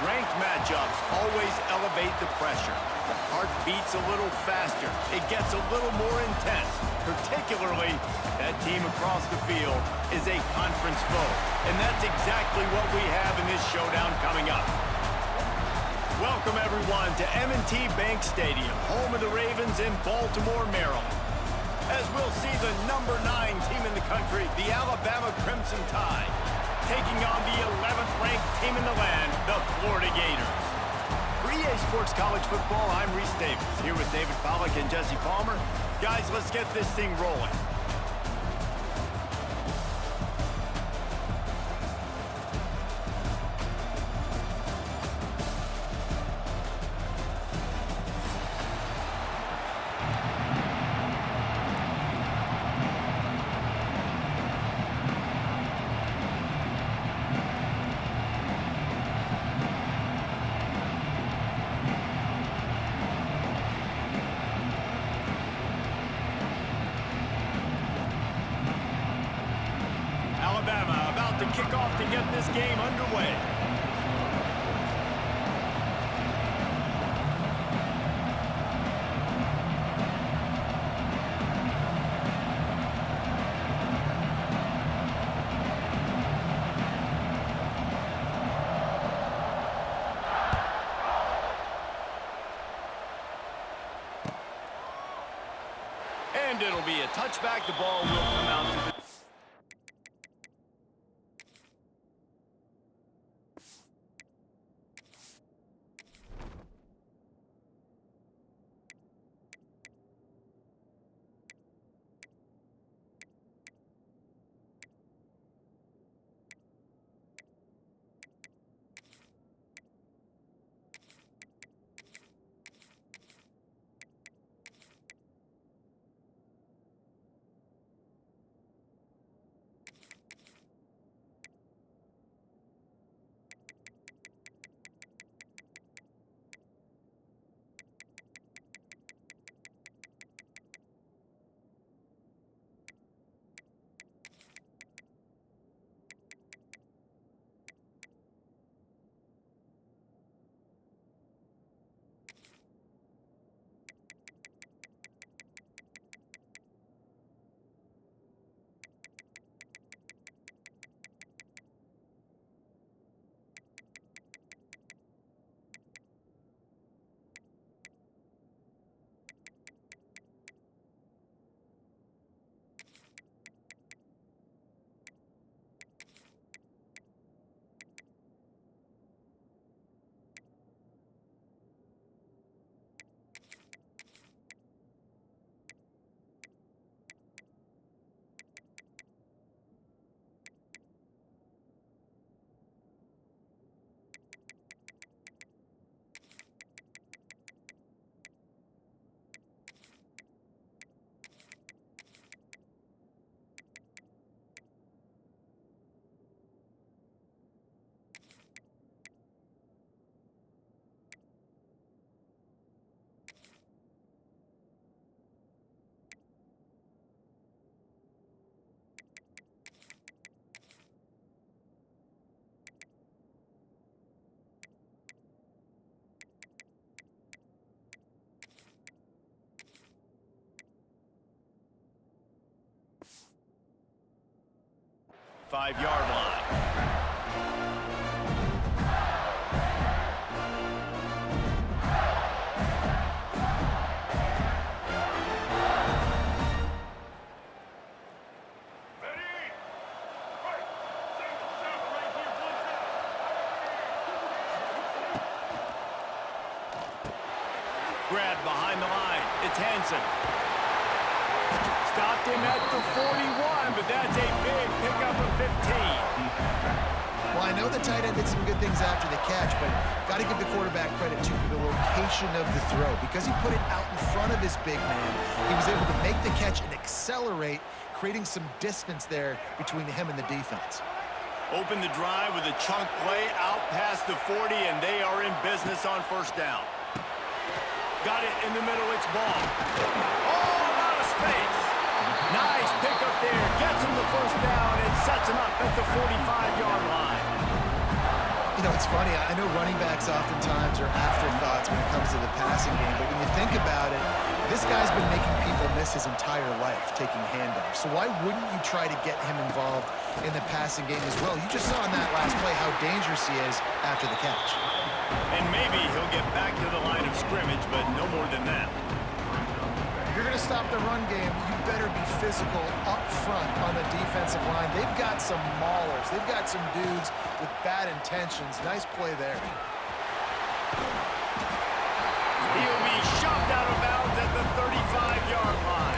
Ranked matchups always elevate the pressure. The heart beats a little faster. It gets a little more intense, particularly if that team across the field is a conference foe. And that's exactly what we have in this showdown coming up. Welcome, everyone, to M&T Bank Stadium, home of the Ravens in Baltimore, Maryland. As we'll see the number 9 team in the country, the Alabama Crimson Tide, taking on the 11th ranked team in the land, the Florida Gators. For EA Sports College Football, I'm Reese Davis, here with David Pollack and Jesse Palmer. Guys, let's get this thing rolling. Alabama about to kick off to get this game underway. And it'll be a touchback. The ball will come out to the five-yard line. Grab behind the line. It's Hansen. Stopped him at the 41, but that's a big pickup of 15. Well, I know the tight end did some good things after the catch, but got to give the quarterback credit, too, for the location of the throw. Because he put it out in front of his big man, he was able to make the catch and accelerate, creating some distance there between him and the defense. Open the drive with a chunk play out past the 40, and they are in business on first down. Got it in the middle, it's ball. Oh, a lot of space. Nice pickup there, gets him the first down and sets him up at the 45-yard line. You know, it's funny. I know running backs oftentimes are afterthoughts when it comes to the passing game, but when you think about it, this guy's been making people miss his entire life taking handoffs. So why wouldn't you try to get him involved in the passing game as well? You just saw in that last play how dangerous he is after the catch. And maybe he'll get back to the line of scrimmage, but no more than that. If you're going to stop the run game, you better be physical up front on the defensive line. They've got some maulers. They've got some dudes with bad intentions. Nice play there. He'll be shoved out of bounds at the 35-yard line.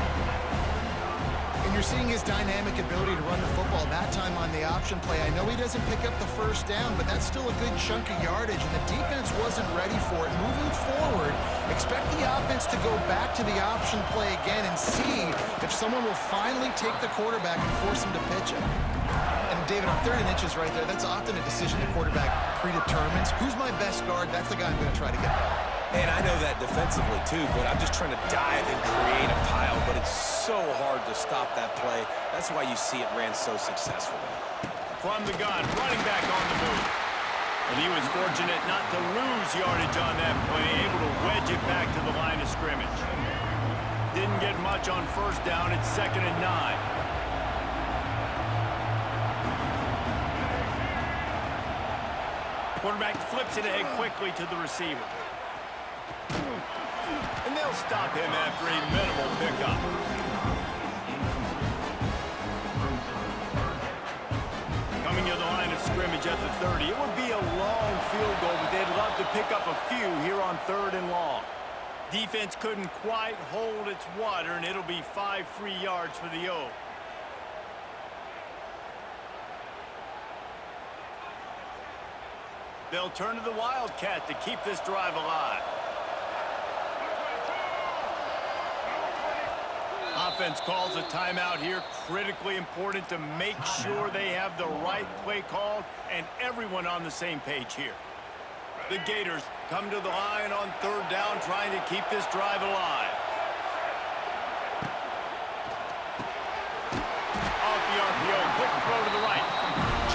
And you're seeing his dynamic ability to run the football, that time on the option play. I know he doesn't pick up the first down, but that's still a good chunk of yardage, and the defense wasn't ready for it. Moving forward, expect the offense to go back to the option play again and see if someone will finally take the quarterback and force him to pitch it. And David, on 3rd and inches right there, that's often a decision the quarterback predetermines. Who's my best guard? That's the guy I'm going to try to get by. And I know that defensively too, but I'm just trying to dive and create a pile, but it's so hard to stop that play. That's why you see it ran so successfully. From the gun, running back on the move. And he was fortunate not to lose yardage on that play, able to wedge it back to the line of scrimmage. Didn't get much on first down. It's 2nd and 9. Quarterback flips it ahead quickly to the receiver. And they'll stop him after a minimal pickup. Coming to the line of scrimmage at the 30. It would be a long field goal, but they'd love to pick up a few here on 3rd and long. Defense couldn't quite hold its water, and it'll be 5 free yards for the O. They'll turn to the Wildcat to keep this drive alive. Offense calls a timeout here. Critically important to make sure they have the right play called and everyone on the same page here. The Gators come to the line on 3rd down, trying to keep this drive alive. Off the RPO, quick throw to the right.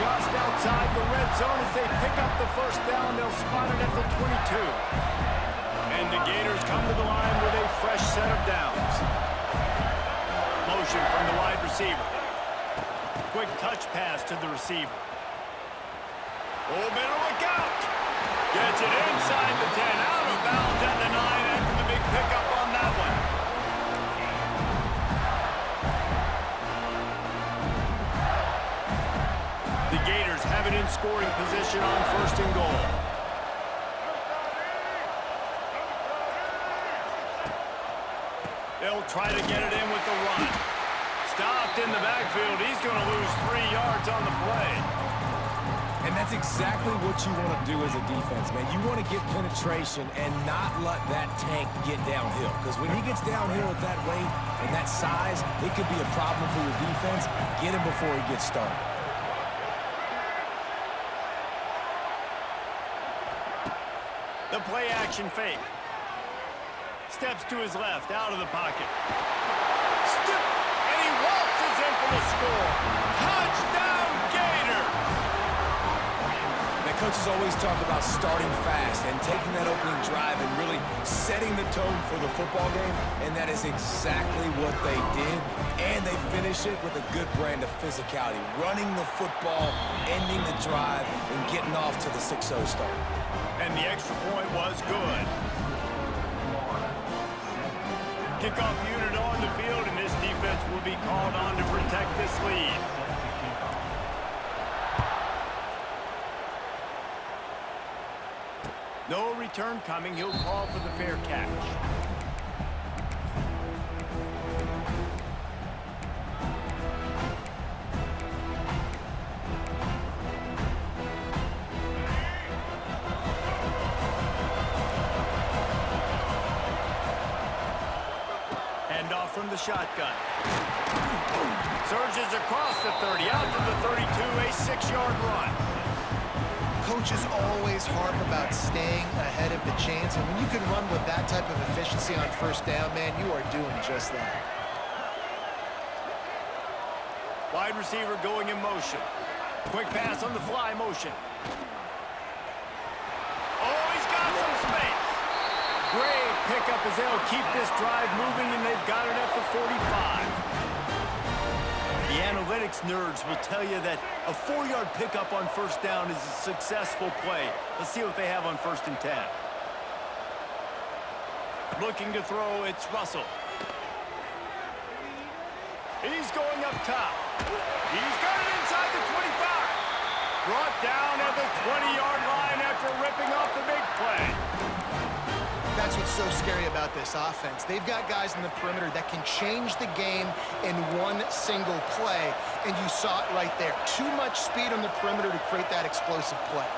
Just outside the red zone as they pick up the first down. They'll spot it at the 22. And the Gators come to the line with a fresh set of downs. Motion from the wide receiver. Quick touch pass to the receiver. Oh, better look out. Gets it inside the 10, out of bounds at the 9 after the big pickup on that one. The Gators have it in scoring position on 1st and goal. They'll try to get it in with the run. Stopped in the backfield. He's going to lose 3 yards on the play. And that's exactly what you want to do as a defense, man. You want to get penetration and not let that tank get downhill. Because when he gets downhill at that weight and that size, it could be a problem for your defense. Get him before he gets started. The play action fake. Steps to his left, out of the pocket. Step, and he waltzes in for the score. Touchdown, Gators! Now, coaches always talk about starting fast and taking that opening drive and really setting the tone for the football game, and that is exactly what they did, and they finish it with a good brand of physicality, running the football, ending the drive, and getting off to the 6-0 start. And the extra point was good. Kickoff unit on the field, and this defense will be called on to protect this lead. No return coming. He'll call for the fair catch. Handoff from the shotgun. Surges across the 30, out to the 32, a 6-yard run. Coaches always harp about staying ahead of the chains, and when you can run with that type of efficiency on 1st down, man, you are doing just that. Wide receiver going in motion. Quick pass on the fly motion. Great pickup as they'll keep this drive moving, and they've got it at the 45. The analytics nerds will tell you that a 4-yard pickup on first down is a successful play. Let's see what they have on 1st and 10. Looking to throw, it's Russell. He's going up top. He's got it inside the 25. Brought down at the 20-yard line after ripping off the big play. That's what's so scary about this offense. They've got guys in the perimeter that can change the game in one single play, and you saw it right there. Too much speed on the perimeter to create that explosive play.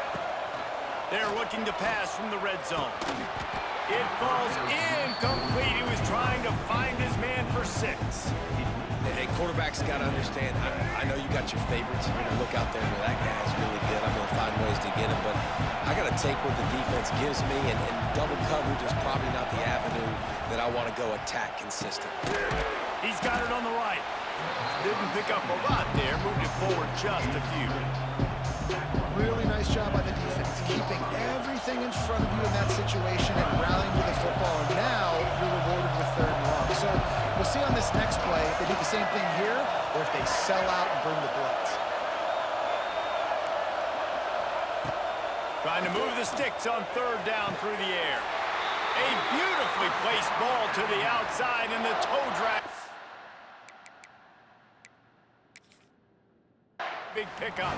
They're looking to pass from the red zone. It falls incomplete. He was trying to find his man for 6. Hey, quarterback's got to understand, I know you got your favorites. You're going to look out there and go, that guy's really good. I'm going to find ways to get him. But I got to take what the defense gives me, and double coverage is probably not the avenue that I want to go attack consistent. He's got it on the right. Didn't pick up a lot there. Moved it forward just a few. Really nice job by the defense, keeping everything in front of you in that situation and rallying to the football. And now you're rewarded with 3rd and long. So we'll see on this next play if they do the same thing here or if they sell out and bring the blitz. Trying to move the sticks on 3rd down through the air. A beautifully placed ball to the outside, and the toe drag. Big pickup.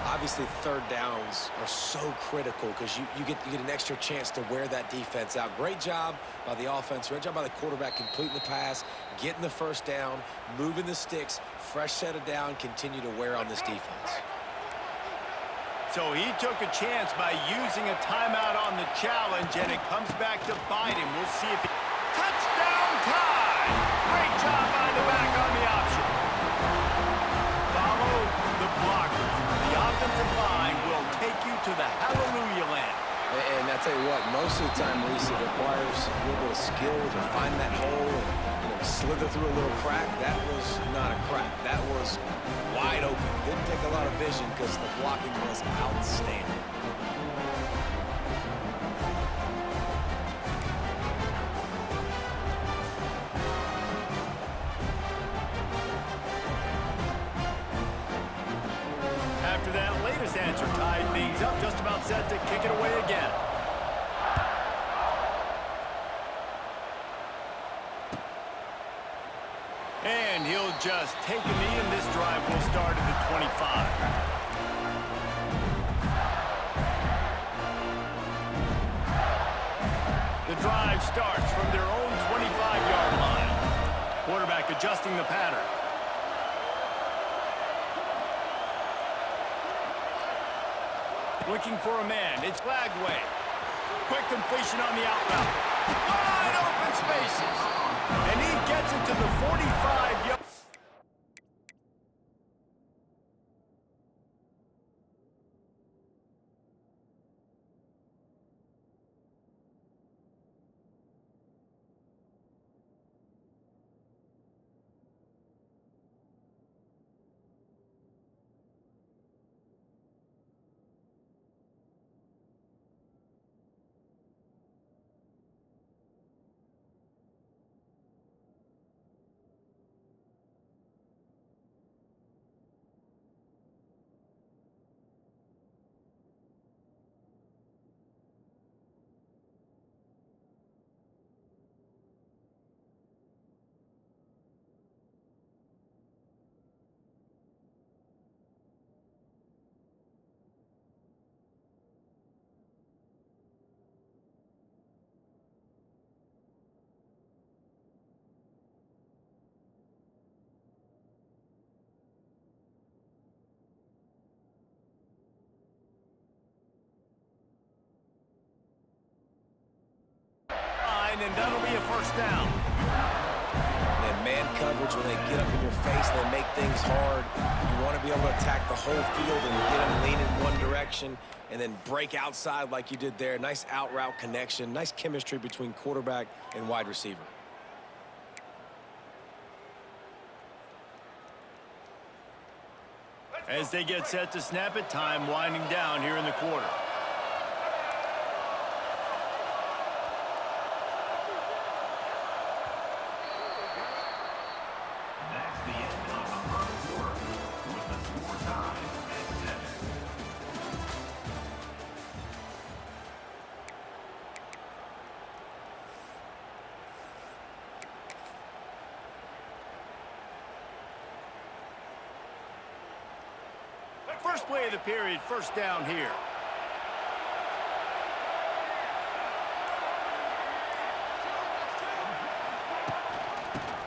Obviously, 3rd downs are so critical because you get an extra chance to wear that defense out. Great job by the offense. Great job by the quarterback completing the pass, getting the 1st down, moving the sticks, fresh set of down, continue to wear on this defense. So he took a chance by using a timeout on the challenge, and it comes back to bite him. We'll see if he... Touchdown time! Great job by the back on the option. Follow the blockers. The offensive line will take you to the hallelujah land. And I tell you what, most of the time, Reese, it requires a little bit of skill to find that hole and slither through a little crack. That was not a crack. That was wide open. Didn't take a lot of vision because the blocking was outstanding. After that latest answer tied things up, just about set to kick it away again. And he'll just take a knee, and this drive will start at the 25. The drive starts from their own 25-yard line. Quarterback adjusting the pattern. Looking for a man. It's Lagway. Quick completion on the out route. Wide open spaces. And he gets it to the 45-yard. And that'll be a 1st down. And man coverage, when they get up in your face, they make things hard. You want to be able to attack the whole field and get them lean in one direction and then break outside like you did there. Nice out route connection, nice chemistry between quarterback and wide receiver. As they get set to snap it, time winding down here in the quarter. First play of the period, first down here.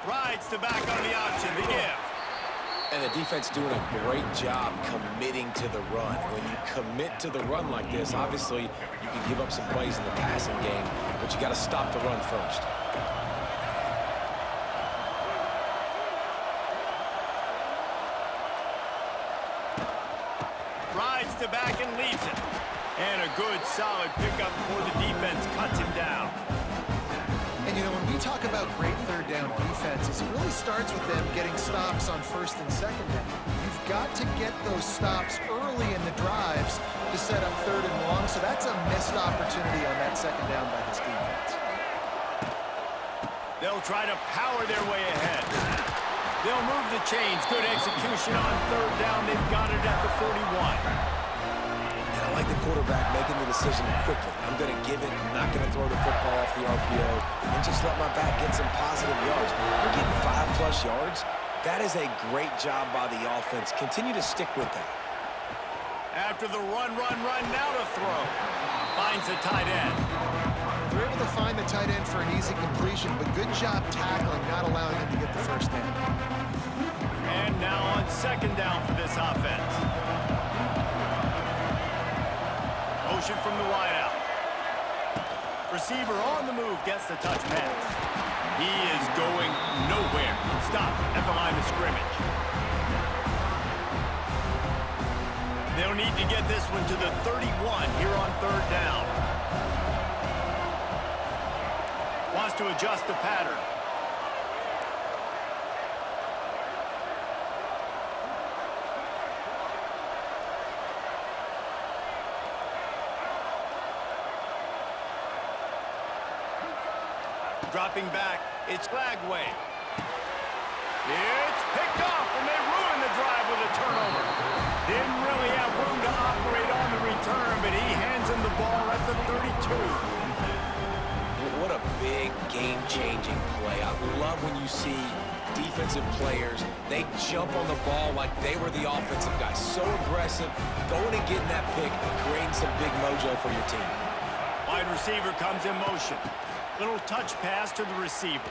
Rides to back on the option to give. And the defense doing a great job committing to the run. When you commit to the run like this, obviously you can give up some plays in the passing game, but you got to stop the run first. Rides to back and leaves it. And a good, solid pickup before the defense cuts him down. And, you know, when we talk about great third down defenses, it really starts with them getting stops on first and second down. You've got to get those stops early in the drives to set up third and long, so that's a missed opportunity on that second down by this defense. They'll try to power their way ahead. They'll move the chains. Good execution on third down. They've got it at the 41. I like the quarterback making the decision quickly. I'm going to give it. I'm not going to throw the football off the RPO and just let my back get some positive yards. We're getting 5+ yards. That is a great job by the offense. Continue to stick with that. After the run, now to throw. Finds the tight end. They're able to find the tight end for an easy completion, but good job tackling, not allowing him to get the first down. And now on second down for this offense. Motion from the wideout. Receiver on the move gets the touch pass. He is going nowhere. Stop at the line of scrimmage. They'll need to get this one to the 31 here on third down. Wants to adjust the pattern. Dropping back, it's Flagway. It's picked off, and they ruin the drive with a turnover. Didn't really have room to operate on the return, but he hands him the ball at the 32. What a big game-changing play. I love when you see defensive players, they jump on the ball like they were the offensive guys. So aggressive, going and getting that pick, creating some big mojo for your team. Wide receiver comes in motion. Little touch pass to the receiver.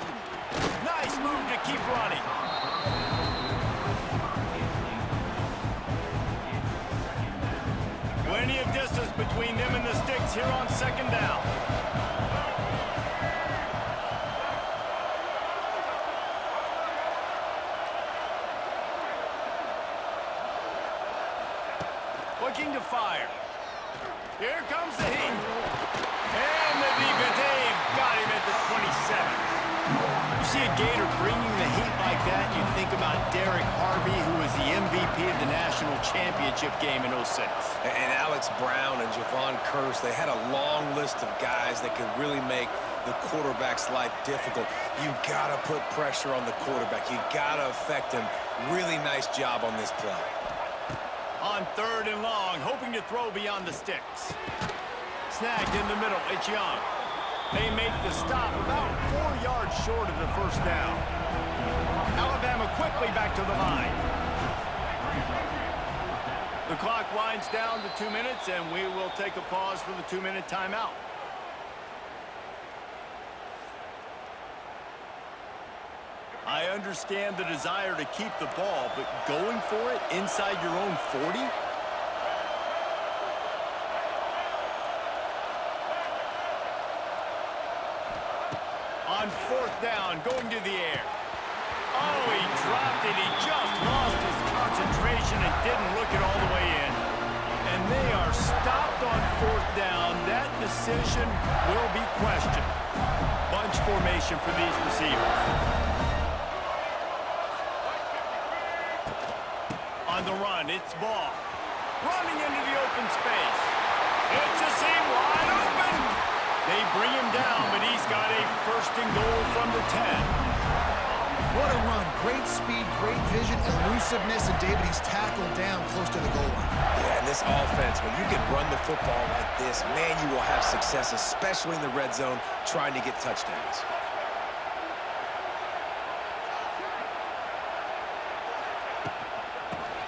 Nice move to keep running. Plenty of distance between them and the sticks here on second down. Looking to fire. Here comes the heat. And the defense, they've got him at the 27. You see a Gator bringing the heat like that, you think about Derek Harvey, who was the MVP of the national championship game in 06. And Alex Brown and Javon Curse, they had a long list of guys that could really make the quarterback's life difficult. You gotta put pressure on the quarterback. You gotta affect him. Really nice job on this play. On third and long, hoping to throw beyond the sticks. Snagged in the middle, it's Young. They make the stop about 4 yards short of the first down. Alabama quickly back to the line. The clock winds down to 2 minutes, and we will take a pause for the 2-minute timeout. I understand the desire to keep the ball, but going for it inside your own 40? On fourth down, going to the air. Oh, he dropped it. He just lost his concentration and didn't look it all the way in. And they are stopped on fourth down. That decision will be questioned. Bunch formation for these receivers. On the run, it's Ball. Running into the open space. It's a seam wide open. They bring him down, but he's got a first and goal from the 10. What a run. Great speed, great vision, elusiveness, and David, he's tackled down close to the goal line. Yeah, and this offense, when you can run the football like this, man, you will have success, especially in the red zone, trying to get touchdowns.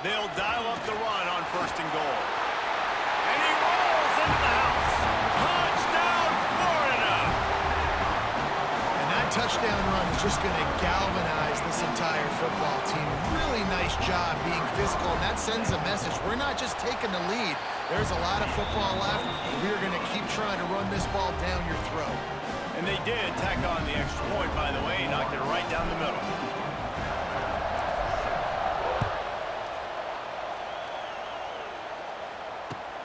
They'll dial up the run on first and goal. And he rolls into the house. Touchdown, Florida! And that touchdown run is just going to galvanize this entire football team. Really nice job being physical, and that sends a message. We're not just taking the lead. There's a lot of football left. We're going to keep trying to run this ball down your throat. And they did tack on the extra point, by the way. Knocked it right down the middle.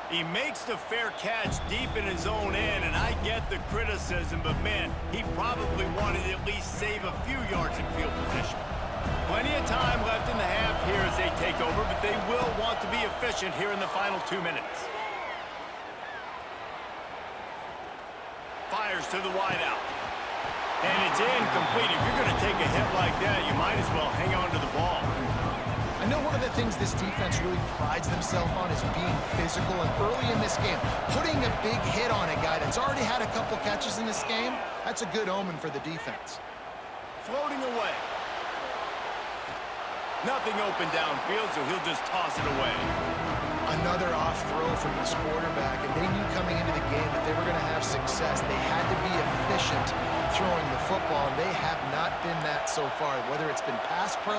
He makes the fair catch deep in his own end, and I get the criticism, but man, he probably wanted to at least save a few yards in field position. Plenty of time left in the half here as they take over, but they will want to be efficient here in the final 2 minutes. Fires to the wideout. And it's incomplete. If you're going to take a hit like that, you might as well hang on to the ball. I know one of the things this defense really prides themselves on is being physical, and early in this game, putting a big hit on a guy that's already had a couple catches in this game, that's a good omen for the defense. Floating away. Nothing open downfield, so he'll just toss it away. Another off throw from this quarterback, and they knew coming into the game that they were going to have success. They had to be efficient throwing the football, and they have not been that so far. Whether it's been pass pro,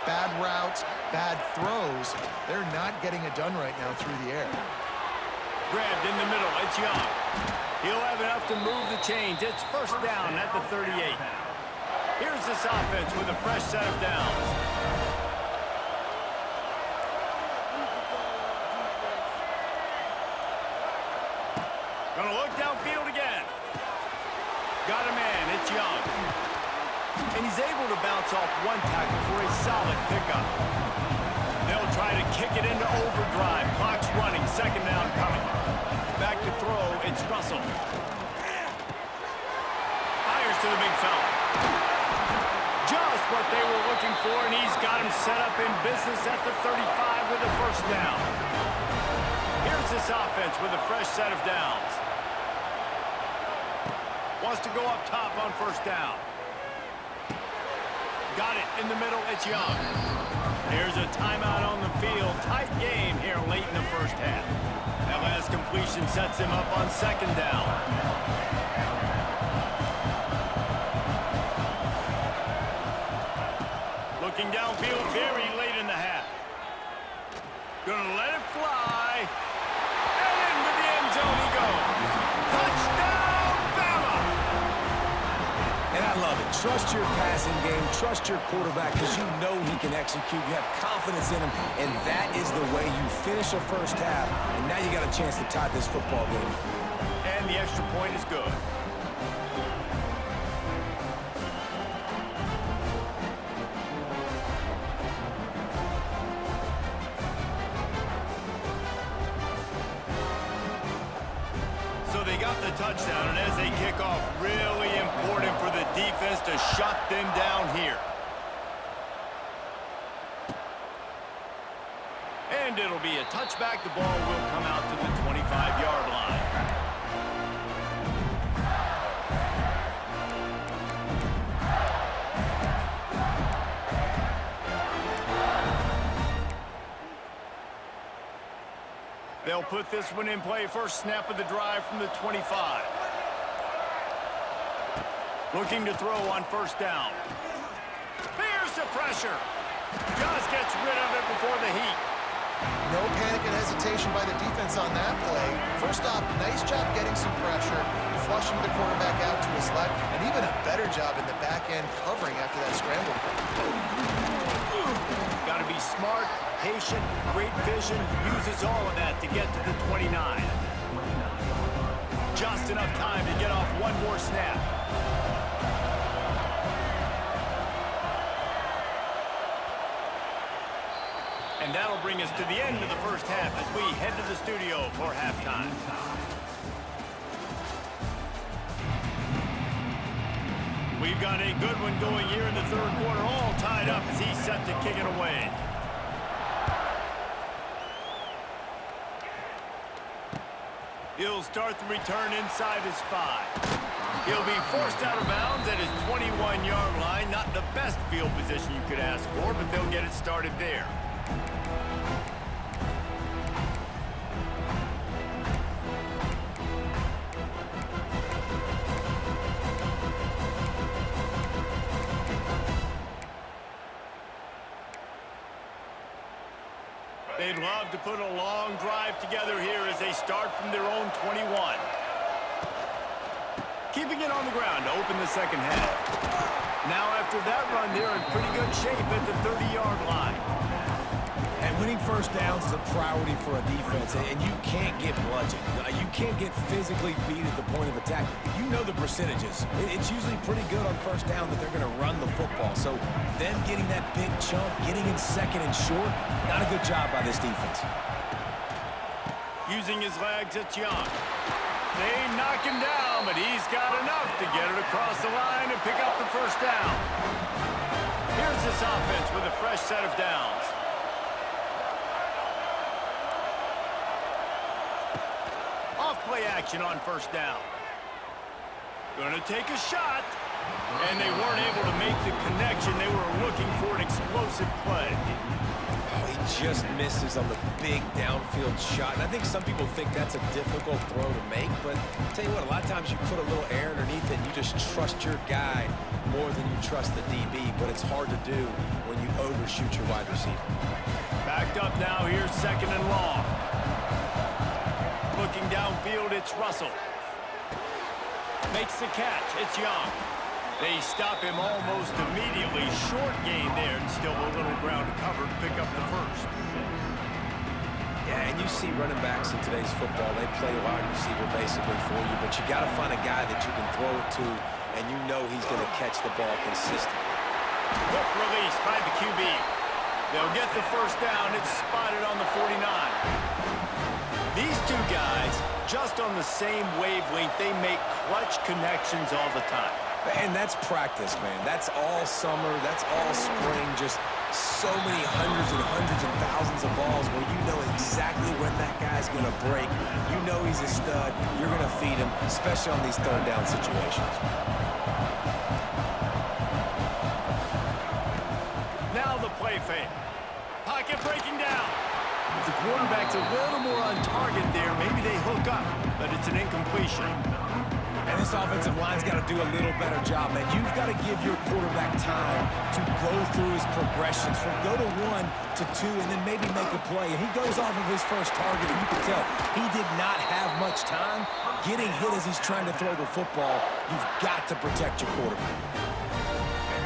bad routes, bad throws, they're not getting it done right now through the air. Grabbed in the middle, it's Young. He'll have enough to move the chains. It's first down at the 38. Here's this offense with a fresh set of downs. Gonna look downfield again. Got a man, it's Young. And he's able to bounce off one tackle for a solid pickup. They'll try to kick it into overdrive. Clock's running, second down coming. Back to throw, it's Russell. Fires to the big fella. Just what they were looking for, and he's got him set up in business at the 35 with a first down. Here's this offense with a fresh set of downs. Wants to go up top on first down. Got it in the middle, it's Young. Here's a timeout on the field. Tight game here late in the first half. That last completion sets him up on second down. Looking downfield very late in the half. Gonna let it fly. And into the end zone he goes. Touchdown, Bama! And I love it. Trust your passing game. Trust your quarterback because you know he can execute. You have confidence in him, and that is the way you finish a first half. And now you got a chance to tie this football game. And the extra point is good. They got the touchdown, and as they kick off, really important for the defense to shut them down here. And it'll be a touchback. The ball will come out to the 25-yard line. They'll put this one in play. First snap of the drive from the 25. Looking to throw on first down. There's the pressure. Just gets rid of it before the heat. No panic and hesitation by the defense on that play. First off, nice job getting some pressure, flushing the quarterback out to his left, and even a better job in the back end covering after that scramble. Got to be smart, patient, great vision, uses all of that to get to the 29. Just enough time to get off one more snap. And that'll bring us to the end of the first half as we head to the studio for halftime. We've got a good one going here in the third quarter, all tied up as he's set to kick it away. He'll start the return inside his 5. He'll be forced out of bounds at his 21-yard line. Not the best field position you could ask for, but they'll get it started there. love to put a long drive together here as they start from their own 21. Keeping it on the ground to open the second half. Now after that run, they're in pretty good shape at the 30-yard line. And winning first downs is a priority for a defense, and you can't get bludgeoned. You can't get physically beat at the point of attack. You know the percentages. It's usually pretty good on first down that they're going to run the football. So them getting that big chunk, getting in second and short, not a good job by this defense. Using his legs, it's Young. They knock him down, but he's got enough to get it across the line and pick up the first down. Here's this offense with a fresh set of downs. Off-play action on first down. Gonna take a shot, and they weren't able to make the connection. They were looking for an explosive play. Oh, he just misses on the big downfield shot. And I think some people think that's a difficult throw to make, but I'll tell you what, a lot of times you put a little air underneath it and you just trust your guy more than you trust the DB, but it's hard to do when you overshoot your wide receiver. Backed up now, here's second and long. Looking downfield, it's Russell. Makes the catch, it's Young. They stop him almost immediately. Short gain there, and still a little ground to cover to pick up the first. Yeah, and you see running backs in today's football, they play wide receiver basically for you, but you got to find a guy that you can throw it to, and you know he's going to catch the ball consistently. Quick release by the QB. They'll get the first down. It's spotted on the 49. These two guys, just on the same wavelength, they make clutch connections all the time. And that's practice, man. That's all summer. That's all spring. Just so many hundreds and thousands of balls where you know exactly when that guy's going to break. You know he's a stud. You're going to feed him, especially on these third down situations. Now the play fake. Pocket breaking down. If the quarterback's a little more on target there, maybe they hook up, but it's an incompletion. And this offensive line's got to do a little better job, man. You've got to give your quarterback time to go through his progressions from go to 1 to 2 and then maybe make a play. And he goes off of his first target, and you can tell he did not have much time getting hit as he's trying to throw the football. You've got to protect your quarterback.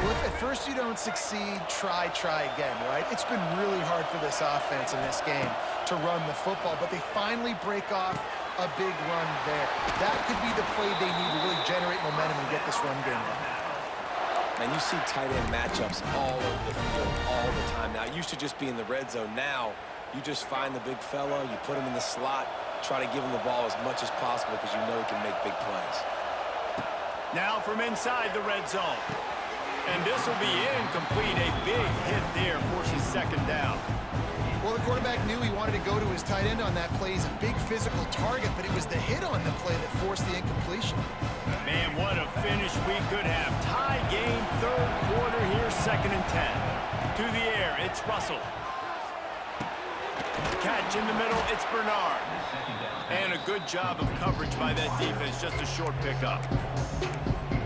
Well, if at first you don't succeed, try again, right? It's been really hard for this offense in this game to run the football, but they finally break off a big run there. That could be the play they need to really generate momentum and get this run game going. And you see tight end matchups all over the field all the time now. It used to just be in the red zone. Now you just find the big fella, you put him in the slot, try to give him the ball as much as possible because you know he can make big plays. Now from inside the red zone. And this will be incomplete. A big hit there forces second down. Well, the quarterback knew he wanted to go to his tight end on that play. He's a big physical target, but it was the hit on the play that forced the incompletion. Man, what a finish we could have. Tie game, third quarter here, second and 10. To the air, it's Russell. Catch in the middle, it's Bernard. And a good job of coverage by that defense, just a short pickup.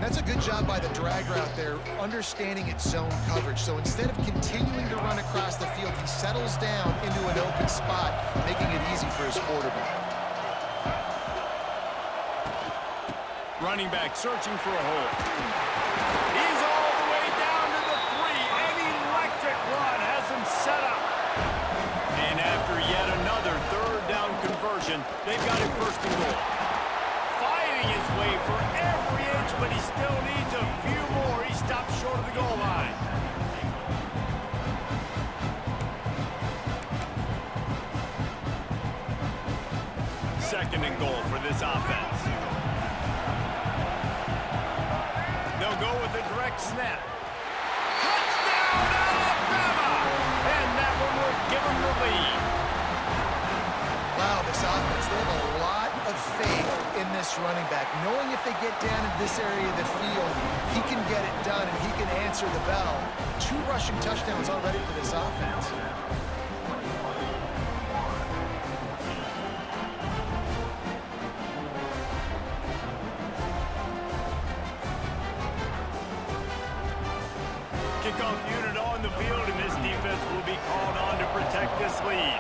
That's a good job by the drag route there, understanding its zone coverage. So instead of continuing to run across the field, he settles down into an open spot, making it easy for his quarterback. Running back searching for a hole. He's all the way down to the 3. An electric run has him set up. And after yet another third down conversion, they've got it first and goal. Fighting his way for every inch, but he still needs a few more. He stops short of the goal line. Second and goal for this offense. They'll go with a direct snap. Touchdown, Alabama! And that one will give them the lead. Wow, this offense, they have a lot of faith in this running back, knowing if they get down in this area of the field, he can get it done and he can answer the bell. 2 rushing touchdowns already for this offense. Kickoff unit on the field, and this defense will be called on to protect this lead.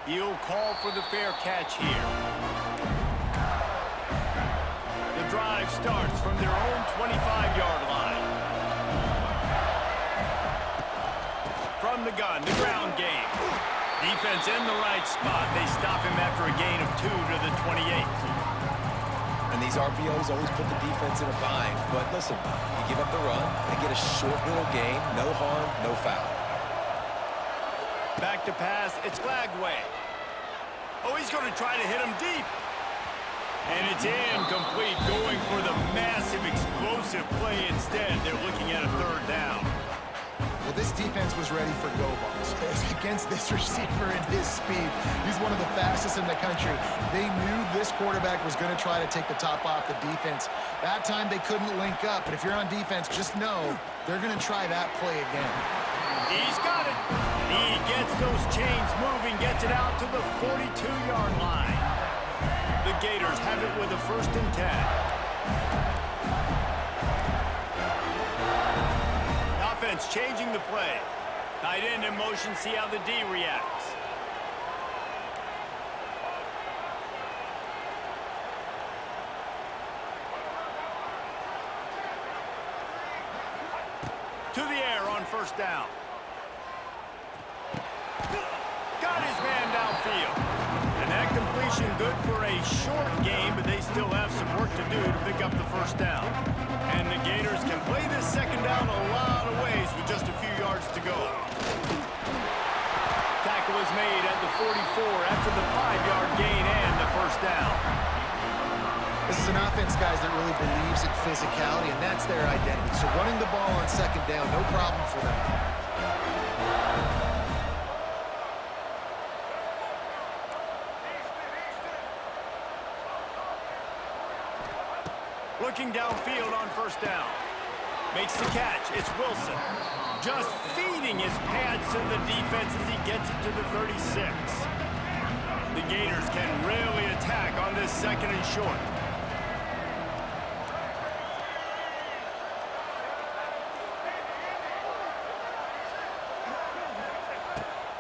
He'll call for the fair catch here. The drive starts from their own 25-yard line. From the gun, the ground game. Defense in the right spot. They stop him after a gain of 2 to the 28. And these RPOs always put the defense in a bind. But listen, you give up the run, they get a short little gain, no harm, no foul. Back to pass, it's Lagway. Oh, he's going to try to hit him deep. And it's incomplete, going for the massive explosive play instead. They're looking at a third down. Well, this defense was ready for go balls against this receiver and his speed. He's one of the fastest in the country. They knew this quarterback was going to try to take the top off the defense. That time they couldn't link up, but if you're on defense, just know they're going to try that play again. He's got it. He gets those chains moving, gets it out to the 42-yard line. The Gators have it with a 1st and 10. Offense changing the play. Tight end in motion, see how the D reacts. To the air on 1st down. Got his man downfield. And that completion good for a short game, but they still have some work to do to pick up the 1st down. And the Gators can play this 2nd down a lot of ways with just a few yards to go. Tackle is made at the 44 after the 5-yard gain and the 1st down. This is an offense, guys, that really believes in physicality, and that's their identity. So running the ball on 2nd down, no problem for them. Looking downfield on 1st down. Makes the catch. It's Wilson. Just feeding his pads to the defense as he gets it to the 36. The Gators can really attack on this 2nd and short.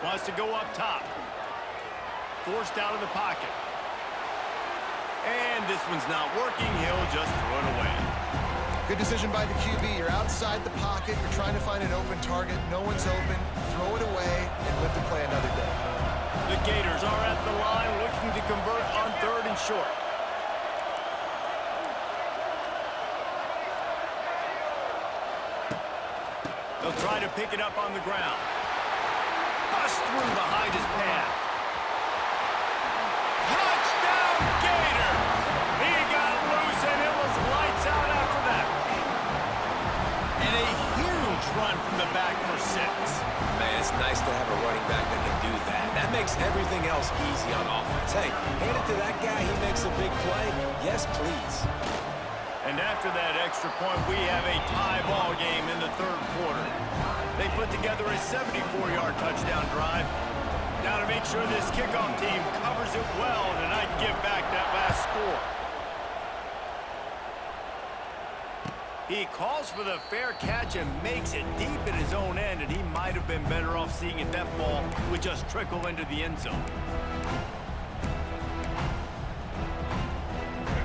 Wants to go up top. Forced out of the pocket. And this one's not working. He'll just throw it away. Good decision by the QB. You're outside the pocket. You're trying to find an open target. No one's open. Throw it away and live to play another day. The Gators are at the line looking to convert on 3rd and short. They'll try to pick it up on the ground. Bust through behind his pad. Touchdown, Gator! He got loose and it was lights out after that. And a huge run from the back for 6. Man, it's nice to have a running back that can do that. That makes everything else easy on offense. Hey, hand it to that guy, he makes a big play. Yes, please. And after that extra point, we have a tie ball game in the 3rd quarter. They put together a 74-yard touchdown drive. Now to make sure this kickoff team covers it well tonight, give back that last score. He calls for the fair catch and makes it deep at his own end, and he might have been better off seeing if that ball would just trickle into the end zone.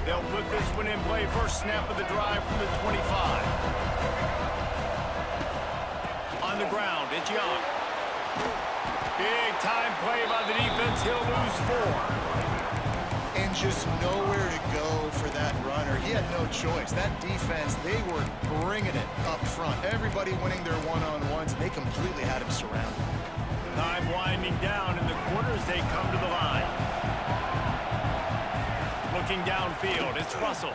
They'll put this one in play. 1st snap of the drive from the 25. On the ground, it's Young. Big time play by the defense. He'll lose 4. And just nowhere to go for that runner. He had no choice. That defense, they were bringing it up front. Everybody winning their one-on-ones, and they completely had him surrounded. Time winding down in the corners. They come to the line. Looking downfield, it's Russell.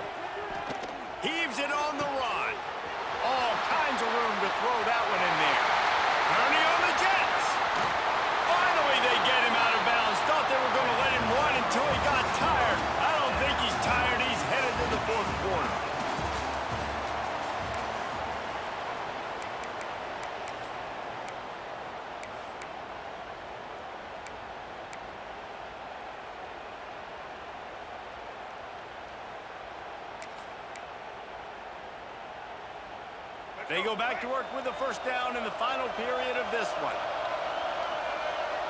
Heaves it on the run. All kinds of room to throw that one in there. Turning on the Jets. Finally, they get him out of bounds. Thought they were going to let him run until he got tired. I don't think he's tired. He's headed to the 4th quarter. They go back to work with the 1st down in the final period of this one.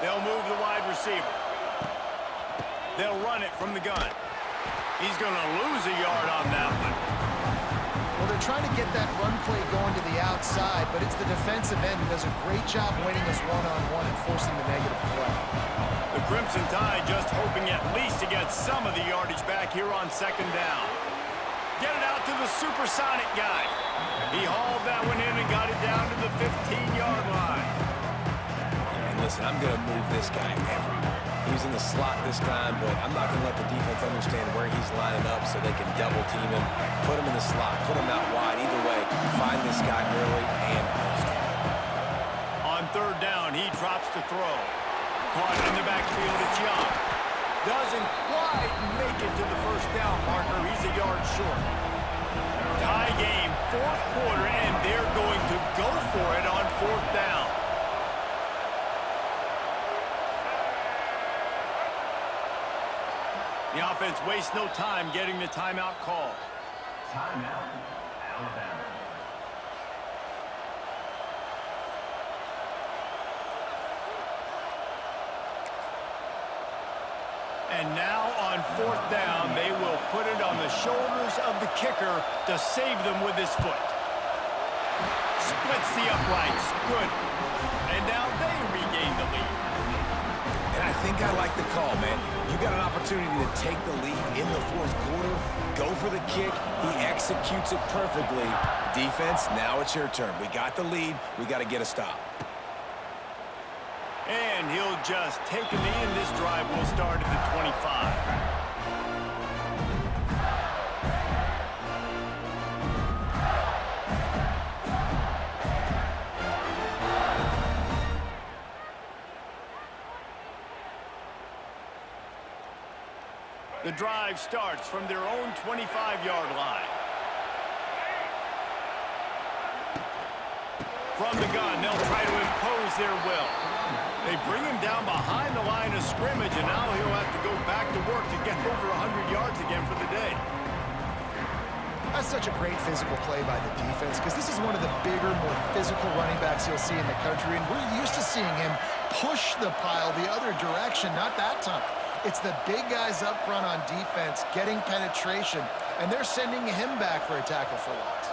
They'll move the wide receiver. They'll run it from the gun. He's going to lose a yard on that one. Well, they're trying to get that run play going to the outside, but it's the defensive end who does a great job winning his one-on-one and forcing the negative play. The Crimson Tide just hoping at least to get some of the yardage back here on second down. Get it out to the supersonic guy. He hauled that one in and got it down to the 15-yard line. And listen, I'm going to move this guy everywhere. He was in the slot this time, but I'm not going to let the defense understand where he's lining up so they can double-team him, put him in the slot, put him out wide. Either way, find this guy early and often. On third down, he drops to throw. Caught in the backfield, it's Young. Doesn't quite make it to the first down marker. He's a yard short. Tie game, fourth quarter, and they're going to go for it on fourth down. The offense wastes no time getting the timeout called. Timeout, Alabama. And now on fourth down, they will put it on the shoulders of the kicker to save them with his foot. Splits the uprights. Good. And now they regain the lead. And I think I like the call, man. You got an opportunity to take the lead in the fourth quarter. Go for the kick. He executes it perfectly. Defense, now it's your turn. We got the lead. We got to get a stop. And he'll just take a knee, and this drive will start at the 25. The drive starts from their own 25-yard line. From the gun, they'll try to impose their will. They bring him down behind the line of scrimmage, and now he'll have to go back to work to get over 100 yards again for the day. That's such a great physical play by the defense because this is one of the bigger, more physical running backs you'll see in the country, and we're used to seeing him push the pile the other direction, not that time. It's the big guys up front on defense getting penetration, and they're sending him back for a tackle for loss.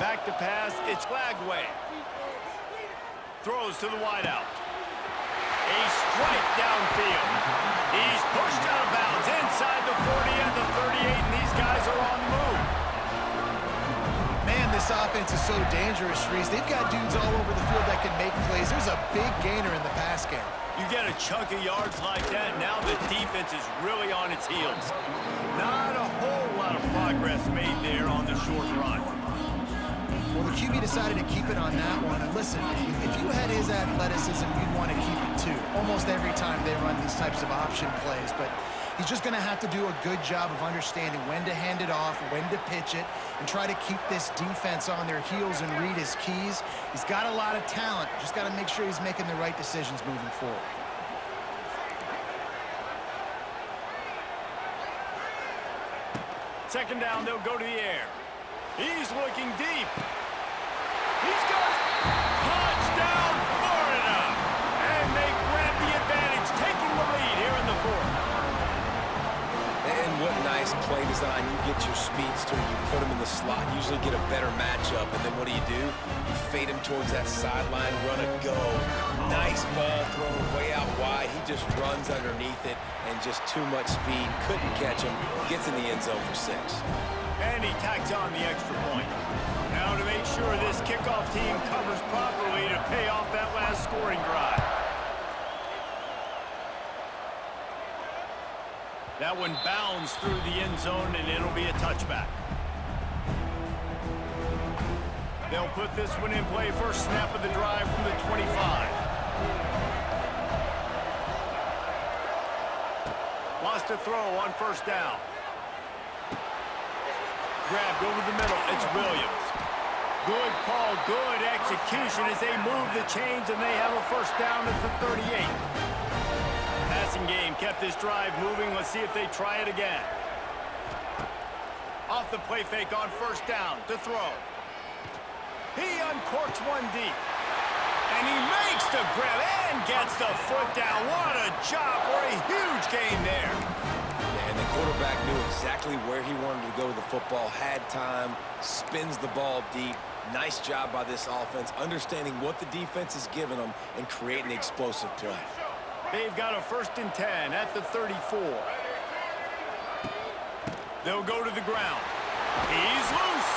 Back to pass, it's Flagway. Throws to the wideout. A strike downfield. He's pushed out of bounds inside the 40 and the 38, and these guys are on the move. Man, this offense is so dangerous, Reese. They've got dudes all over the field that can make plays. There's a big gainer in the pass game. You get a chunk of yards like that, now the defense is really on its heels. Not a whole lot of progress made there on the short run. Well, the QB decided to keep it on that one. And listen, if you had his athleticism, you'd want to keep it too. Almost every time they run these types of option plays. But he's just going to have to do a good job of understanding when to hand it off, when to pitch it, and try to keep this defense on their heels and read his keys. He's got a lot of talent. Just got to make sure he's making the right decisions moving forward. Second down, they'll go to the air. He's looking deep. He's got it. Touchdown, Florida. And they grab the advantage, taking the lead here in the fourth. And what nice play design. You get your speedster, you put him in the slot, usually get a better matchup. And then what do? You fade him towards that sideline, run a go. Nice ball thrown way out wide. He just runs underneath it and just too much speed. Couldn't catch him. Gets in the end zone for 6. And he tacks on the extra point. Now to make sure this kickoff team covers properly to pay off that last scoring drive. That one bounds through the end zone, and it'll be a touchback. They'll put this one in play. First snap of the drive from the 25. Lost a throw on first down. Grabbed over the middle. It's Williams. Good call, good execution as they move the chains, and they have a first down at the 38. Passing game kept this drive moving. Let's see if they try it again. Off the play fake on first down to throw. He uncorks one deep. And he makes the grab and gets the foot down. What a job for a huge gain there. And the quarterback knew exactly where he wanted to go with the football, had time, spins the ball deep. Nice job by this offense, understanding what the defense is giving them and creating the explosive play. They've got a 1st and 10 at the 34. They'll go to the ground. He's loose.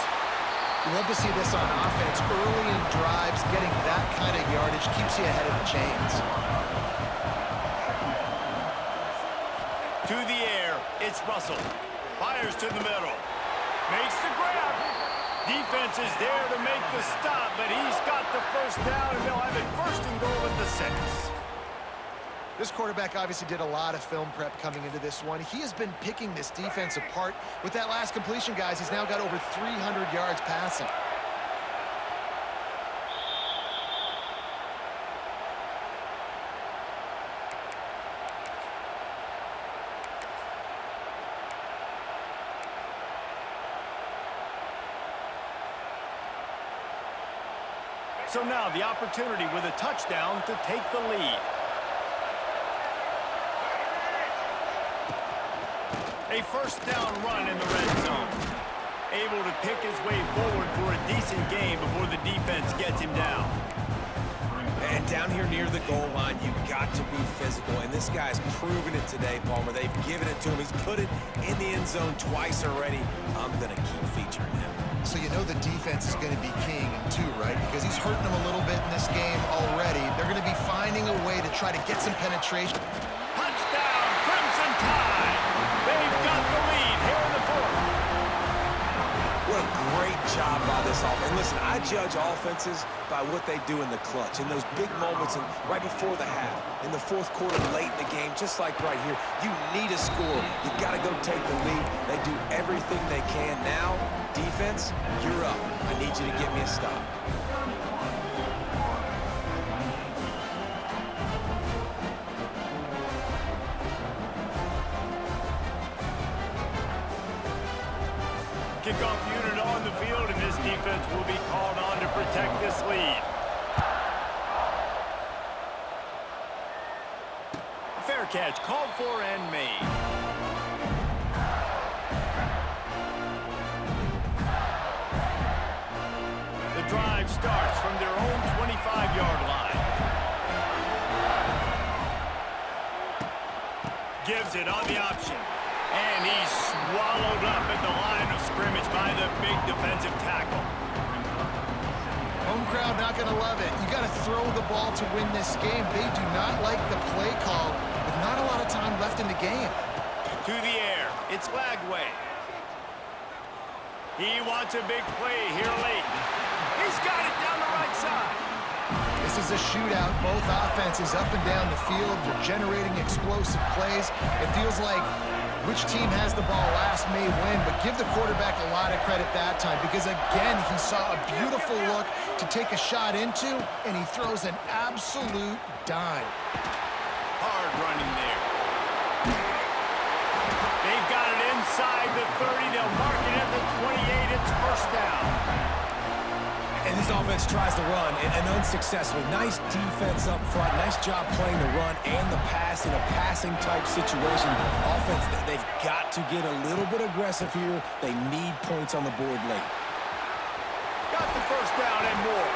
You love to see this on offense. Early in drives, getting that kind of yardage keeps you ahead of the chains. To the air, it's Russell. Fires to the middle. Makes the grab. Defense is there to make the stop, but he's got the 1st down, and they'll have it 1st and goal at the 6. This quarterback obviously did a lot of film prep coming into this one. He has been picking this defense apart. With that last completion, guys, he's now got over 300 yards passing. So now the opportunity with a touchdown to take the lead. A 1st down run in the red zone. Able to pick his way forward for a decent game before the defense gets him down. And down here near the goal line, you've got to be physical. And this guy's proven it today, Palmer. They've given it to him. He's put it in the end zone twice already. I'm going to keep featuring him. So you know the defense is going to be king in 2, right? Because he's hurting them a little bit in this game already. They're going to be finding a way to try to get some penetration. Touchdown, Crimson Tide! They've got the lead here in the 4th. What a great job by this offense. And listen, I judge offenses by what they do in the clutch, in those big moments and right before the half, in the 4th quarter, late in the game, just like right here. You need a score. You got to go take the lead. They do everything they can now. Defense, you're up. I need you to get me a stop. Kickoff unit on the field, and this defense will be called on to protect this lead. Fair catch called for and made. The drive starts from their own 25-yard line. Gives it on the option. And he's swallowed up at the line of scrimmage by the big defensive tackle. Home crowd not going to love it. You got to throw the ball to win this game. They do not like the play call with not a lot of time left in the game. To the air, it's Lagway. He wants a big play here late. He's got it down the right side. This is a shootout. Both offenses up and down the field. They're generating explosive plays. It feels like which team has the ball last may win, but give the quarterback a lot of credit that time because, again, he saw a beautiful look to take a shot into, and he throws an absolute dime. Hard running there. They've got it inside the 30. They'll mark it at the 28. It's 1st down. And this offense tries to run, and unsuccessfully. Nice defense up front. Nice job playing the run and the pass in a passing-type situation. Offense, they've got to get a little bit aggressive here. They need points on the board late. Got the 1st down and more.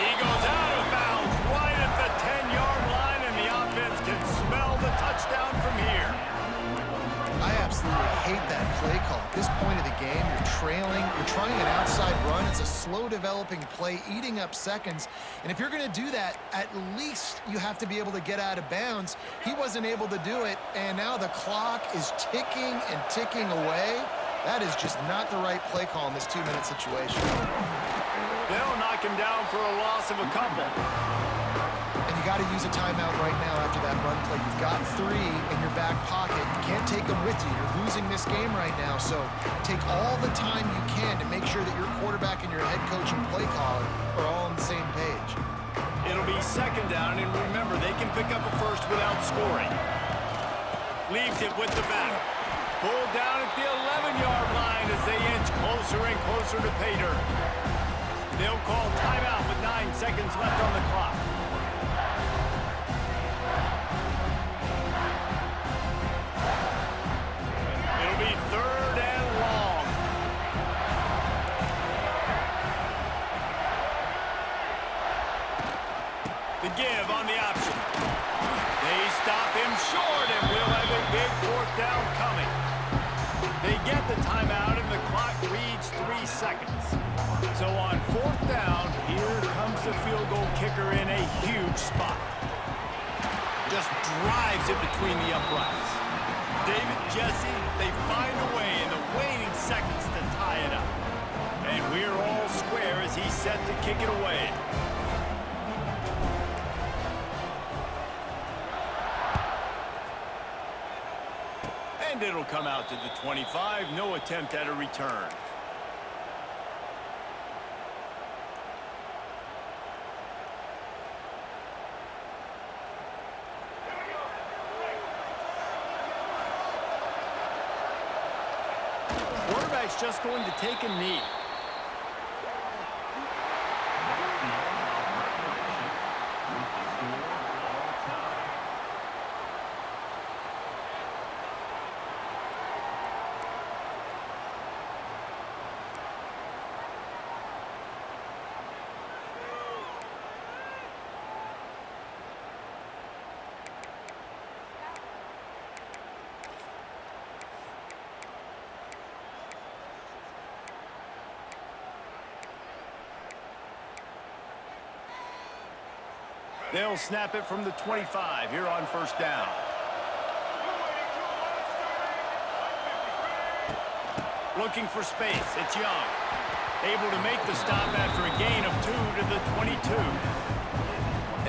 He goes out of bounds right at the 10-yard line, and the offense can smell the touchdown from here. I absolutely hate that play call. At this point of the game, you're trailing, you're trying an outside run. It's a slow-developing play, eating up seconds. And if you're going to do that, at least you have to be able to get out of bounds. He wasn't able to do it, and now the clock is ticking and ticking away. That is just not the right play call in this 2-minute situation. They'll knock him down for a loss of a couple. And you got to use a timeout right now after that run play. You've got 3 in your back pocket. You can't take them with you. You're losing this game right now. So take all the time you can to make sure that your quarterback and your head coach and play caller are all on the same page. It'll be 2nd down, and remember, they can pick up a 1st without scoring. Leaves it with the back. Pulled down at the 11-yard line as they inch closer and closer to pay dirt. They'll call timeout with 9 seconds left on the clock. It'll be 3rd and long. The give on the option. They stop him short, and we'll have a big 4th down coming. They get the timeout, and the clock reads 3 seconds. So on 4th down, here comes the field goal kicker in a huge spot. Just drives it between the uprights. David, Jesse, they find a way in the waiting seconds to tie it up. And we're all square as he's set to kick it away. And it'll come out to the 25. No attempt at a return. Quarterback's just going to take a knee. They'll snap it from the 25 here on 1st down. Looking for space. It's Young. Able to make the stop after a gain of 2 to the 22.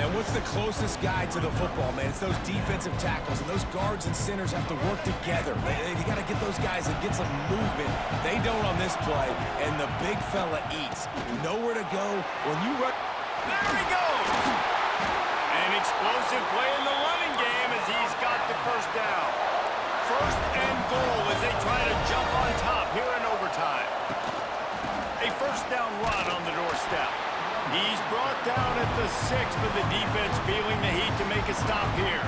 And what's the closest guy to the football, man? It's those defensive tackles, and those guards and centers have to work together. You got to get those guys and get some movement. They don't on this play, and the big fella eats. Nowhere to go. When you run... There he goes! An explosive play in the running game as he's got the 1st down. 1st and goal as they try to jump on top here in overtime. A 1st down run on the doorstep. He's brought down at the 6, but the defense feeling the heat to make a stop here.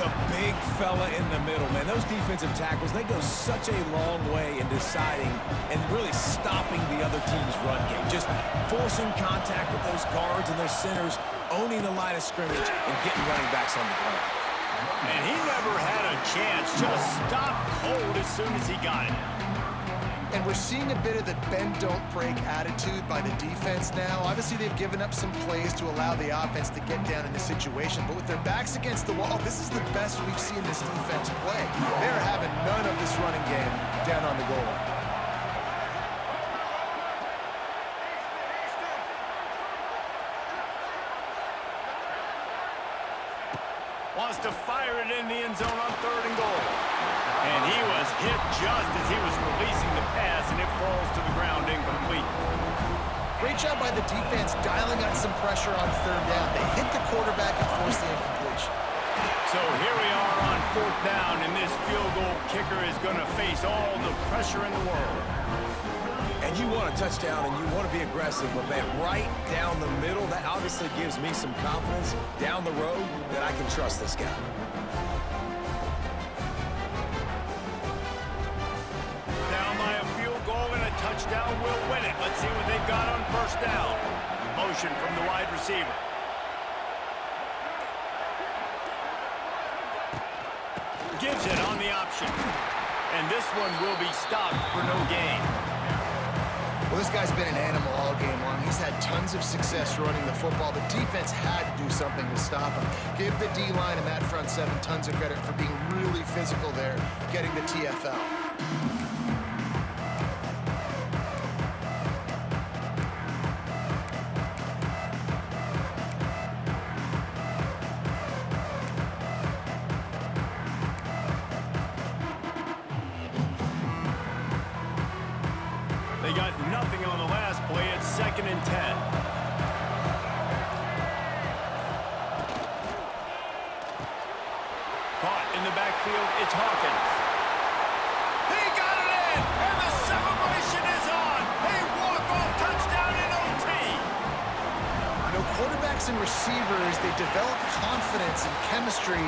The big fella in the middle, man. Those defensive tackles, they go such a long way in deciding and really stopping the other team's run game. Just forcing contact with those guards and those centers, owning the line of scrimmage, and getting running backs on the ground. And he never had a chance. Just stopped cold as soon as he got it. And we're seeing a bit of the bend-don't-break attitude by the defense now. Obviously, they've given up some plays to allow the offense to get down in the situation. But with their backs against the wall, this is the best we've seen this defense play. They're having none of this running game down on the goal line. Wants to fire it in the end zone on 3rd and goal. And he was hit just as he was releasing the pass, and it falls to the ground incomplete. Great job by the defense dialing up some pressure on 3rd down. They hit the quarterback and forced the incompletion. So here we are on 4th down, and this field goal kicker is going to face all the pressure in the world. And you want a touchdown, and you want to be aggressive, but, man, right down the middle, that obviously gives me some confidence down the road that I can trust this guy. Down by a field goal and a touchdown will win it. Let's see what they've got on 1st down. Motion from the wide receiver. Gives it on the option. And this one will be stopped for no gain. Well, this guy's been an animal all game long. He's had tons of success running the football. The defense had to do something to stop him. Give the D-line and that front 7 tons of credit for being really physical there, getting the TFL. They got nothing on the last play. It's 2nd and 10. Caught in the backfield. It's Hawkins. He got it in, and the celebration is on. A walk-off touchdown quarterbacks and receivers, they develop confidence and chemistry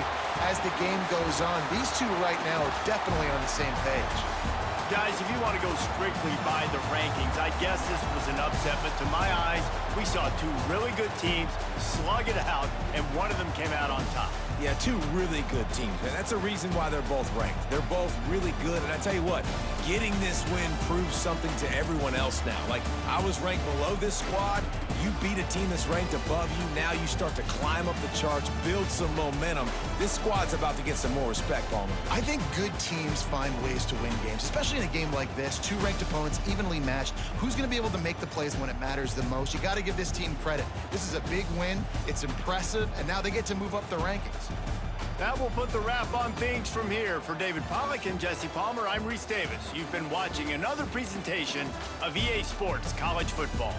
as the game goes on. These two right now are definitely on the same page. Guys, if you want to go strictly by the rankings, I guess this was an upset, but to my eyes, we saw two really good teams slug it out, and one of them came out on top. Yeah, two really good teams, man. That's a reason why they're both ranked. They're both really good, and I tell you what, getting this win proves something to everyone else now. Like, I was ranked below this squad. You beat a team that's ranked above you. Now you start to climb up the charts, build some momentum. This squad's about to get some more respect, Palmer. I think good teams find ways to win games, especially in a game like this. Two ranked opponents, evenly matched. Who's going to be able to make the plays when it matters the most? You got to give this team credit. This is a big win. It's impressive, and now they get to move up the rankings. That will put the wrap on things from here. For David Pollack and Jesse Palmer, I'm Reese Davis. You've been watching another presentation of EA Sports College Football.